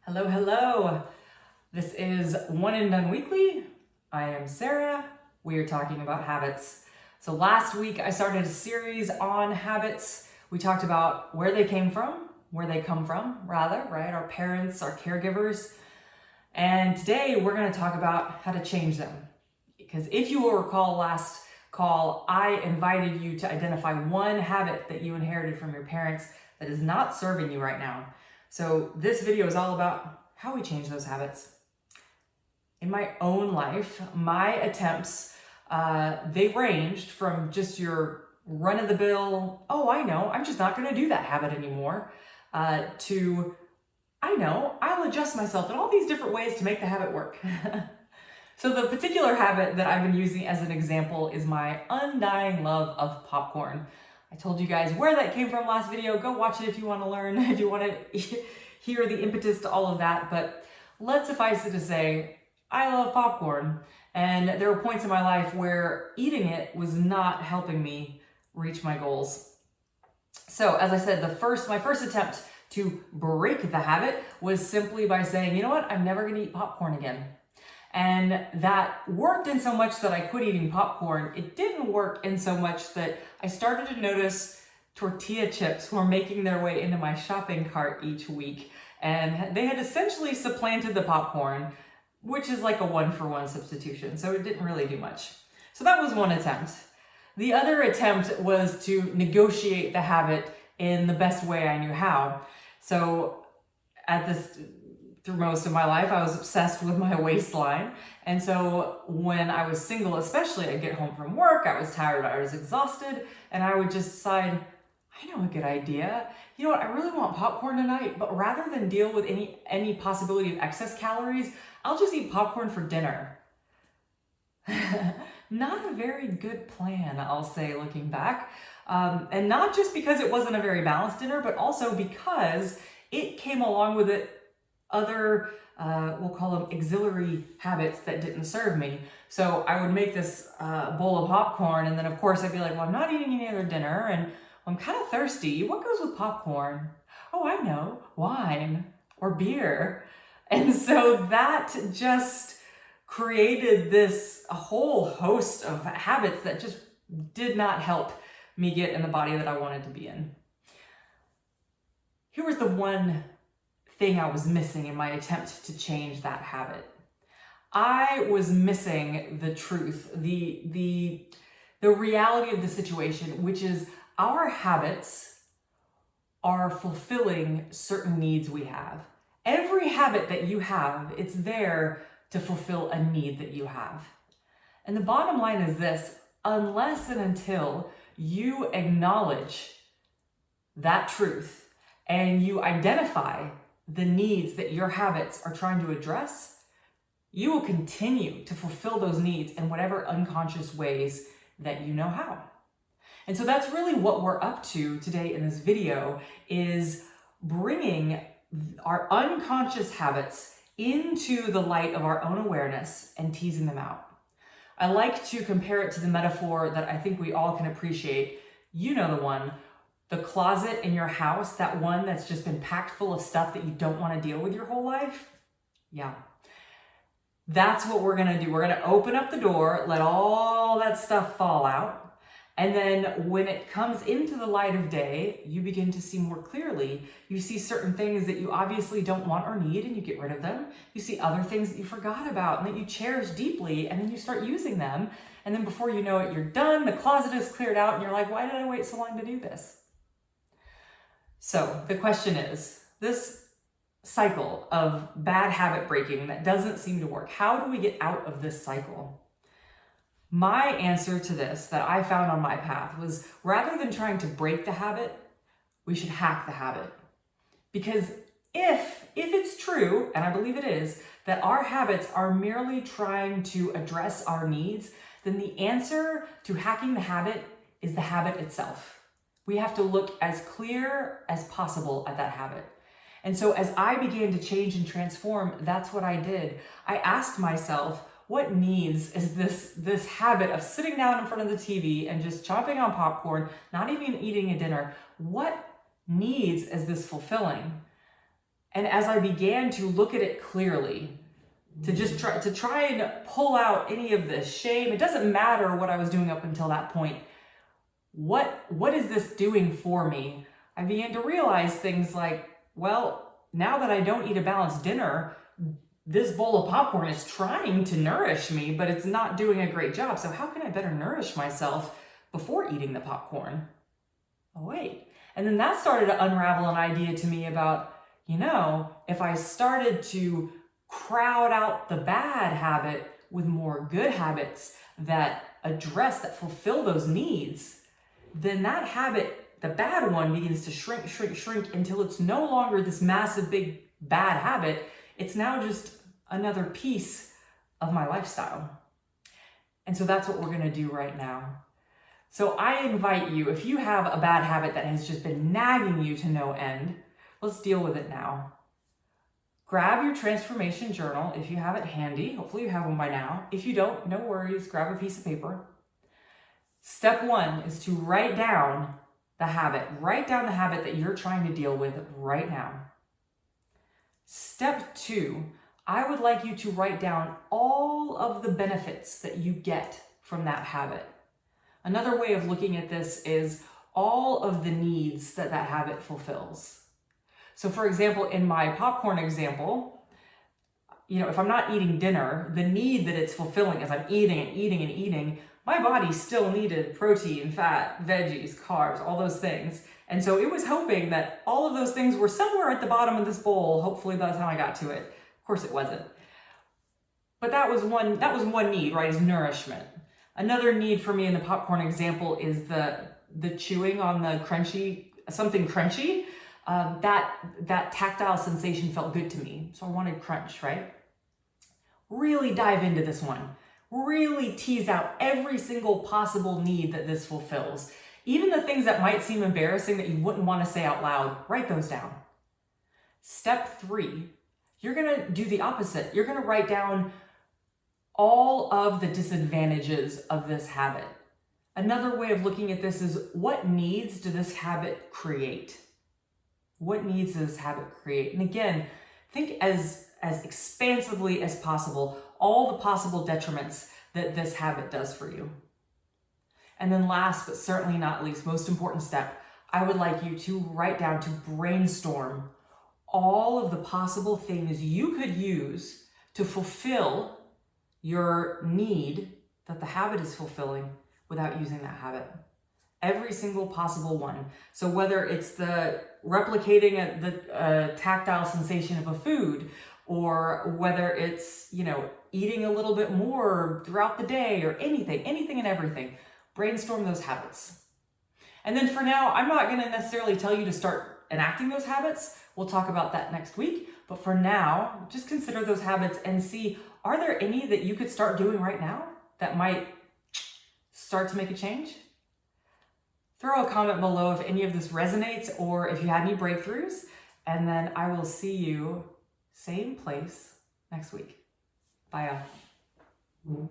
Hello, hello. This is One and Done Weekly. I am Sarah. We are talking about habits. So last week I started a series on habits. We talked about where they come from, right? Our parents, our caregivers. And today we're going to talk about how to change them. Because if you will recall last call, I invited you to identify one habit that you inherited from your parents that is not serving you right now. So this video is all about how we change those habits. In my own life, my attempts, they ranged from just your run-of-the-mill, oh, I know, I'm just not going to do that habit anymore, to, I know, I'll adjust myself in all these different ways to make the habit work. So the particular habit that I've been using as an example is my undying love of popcorn. I told you guys where that came from last video. Go watch it if you want to learn, if you want to hear the impetus to all of that. But let's suffice it to say, I love popcorn. And there were points in my life where eating it was not helping me reach my goals. So as I said, my first attempt to break the habit was simply by saying, you know what, I'm never going to eat popcorn again. And that worked in so much that I quit eating popcorn. It didn't work in so much that I started to notice tortilla chips were making their way into my shopping cart each week. And they had essentially supplanted the popcorn, which is like a one-for-one substitution. So it didn't really do much. So that was one attempt. The other attempt was to negotiate the habit in the best way I knew how. So through most of my life, I was obsessed with my waistline. And so when I was single, especially, I'd get home from work, I was tired, I was exhausted, and I would just decide, I know a good idea. You know what, I really want popcorn tonight, but rather than deal with any possibility of excess calories, I'll just eat popcorn for dinner. Not a very good plan, I'll say, looking back. And not just because it wasn't a very balanced dinner, but also because it came along with it other, we'll call them auxiliary habits that didn't serve me. So I would make this bowl of popcorn, and then of course I'd be like, well, I'm not eating any other dinner, and I'm kind of thirsty. What goes with popcorn? Oh, I know, wine or beer. And so that just created a whole host of habits that just did not help me get in the body that I wanted to be in. Here was the one thing I was missing in my attempt to change that habit. I was missing the truth, the reality of the situation, which is our habits are fulfilling certain needs we have. Every habit that you have, it's there to fulfill a need that you have. And the bottom line is this: unless and until you acknowledge that truth and you identify the needs that your habits are trying to address, you will continue to fulfill those needs in whatever unconscious ways that you know how. And so that's really what we're up to today in this video, is bringing our unconscious habits into the light of our own awareness and teasing them out. I like to compare it to the metaphor that I think we all can appreciate. You know the one. The closet in your house, that one that's just been packed full of stuff that you don't want to deal with your whole life. Yeah. That's what we're going to do. We're going to open up the door, let all that stuff fall out. And then when it comes into the light of day, you begin to see more clearly. You see certain things that you obviously don't want or need, and you get rid of them. You see other things that you forgot about and that you cherish deeply, and then you start using them. And then before you know it, you're done. The closet is cleared out, and you're like, why did I wait so long to do this? So the question is, this cycle of bad habit breaking that doesn't seem to work, how do we get out of this cycle? My answer to this that I found on my path was, rather than trying to break the habit, we should hack the habit. Because if it's true, and I believe it is, that our habits are merely trying to address our needs, then the answer to hacking the habit is the habit itself. We have to look as clear as possible at that habit. And so as I began to change and transform, that's what I did. I asked myself, what needs is this habit of sitting down in front of the TV and just chomping on popcorn, not even eating a dinner? What needs is this fulfilling? And as I began to look at it clearly, to try and pull out any of the shame, it doesn't matter what I was doing up until that point. What is this doing for me? I began to realize things like, well, now that I don't eat a balanced dinner, this bowl of popcorn is trying to nourish me, but it's not doing a great job. So how can I better nourish myself before eating the popcorn? Oh, wait. And then that started to unravel an idea to me about, if I started to crowd out the bad habit with more good habits that fulfill those needs, then that habit, the bad one, begins to shrink until it's no longer this massive, big, bad habit. It's now just another piece of my lifestyle. And so that's what we're going to do right now. So I invite you, if you have a bad habit that has just been nagging you to no end, let's deal with it now. Grab your transformation journal if you have it handy. Hopefully you have one by now. If you don't, no worries, grab a piece of paper. Step 1 is to write down the habit. Write down the habit that you're trying to deal with right now. Step 2, I would like you to write down all of the benefits that you get from that habit. Another way of looking at this is all of the needs that habit fulfills. So for example, in my popcorn example, if I'm not eating dinner, the need that it's fulfilling as I'm eating and eating and eating, my body still needed protein, fat, veggies, carbs, all those things. And so it was hoping that all of those things were somewhere at the bottom of this bowl, hopefully by the time I got to it. Of course it wasn't. But that was one need, right, is nourishment. Another need for me in the popcorn example is the chewing on the something crunchy. That tactile sensation felt good to me. So I wanted crunch, right? Really dive into this one. Really tease out every single possible need that this fulfills. Even the things that might seem embarrassing that you wouldn't want to say out loud, write those down. Step 3, you're going to do the opposite. You're going to write down all of the disadvantages of this habit. Another way of looking at this is, what needs does this habit create? What needs does this habit create? And again, think as expansively as possible, all the possible detriments that this habit does for you. And then last, but certainly not least, most important step, I would like you to write down, to brainstorm all of the possible things you could use to fulfill your need that the habit is fulfilling without using that habit. Every single possible one. So whether it's the replicating the tactile sensation of a food, or whether it's, eating a little bit more throughout the day, or anything and everything, brainstorm those habits. And then for now, I'm not going to necessarily tell you to start enacting those habits. We'll talk about that next week. But for now, just consider those habits and see, are there any that you could start doing right now that might start to make a change? Throw a comment below if any of this resonates or if you had any breakthroughs, and then I will see you same place next week. Bye, y'all.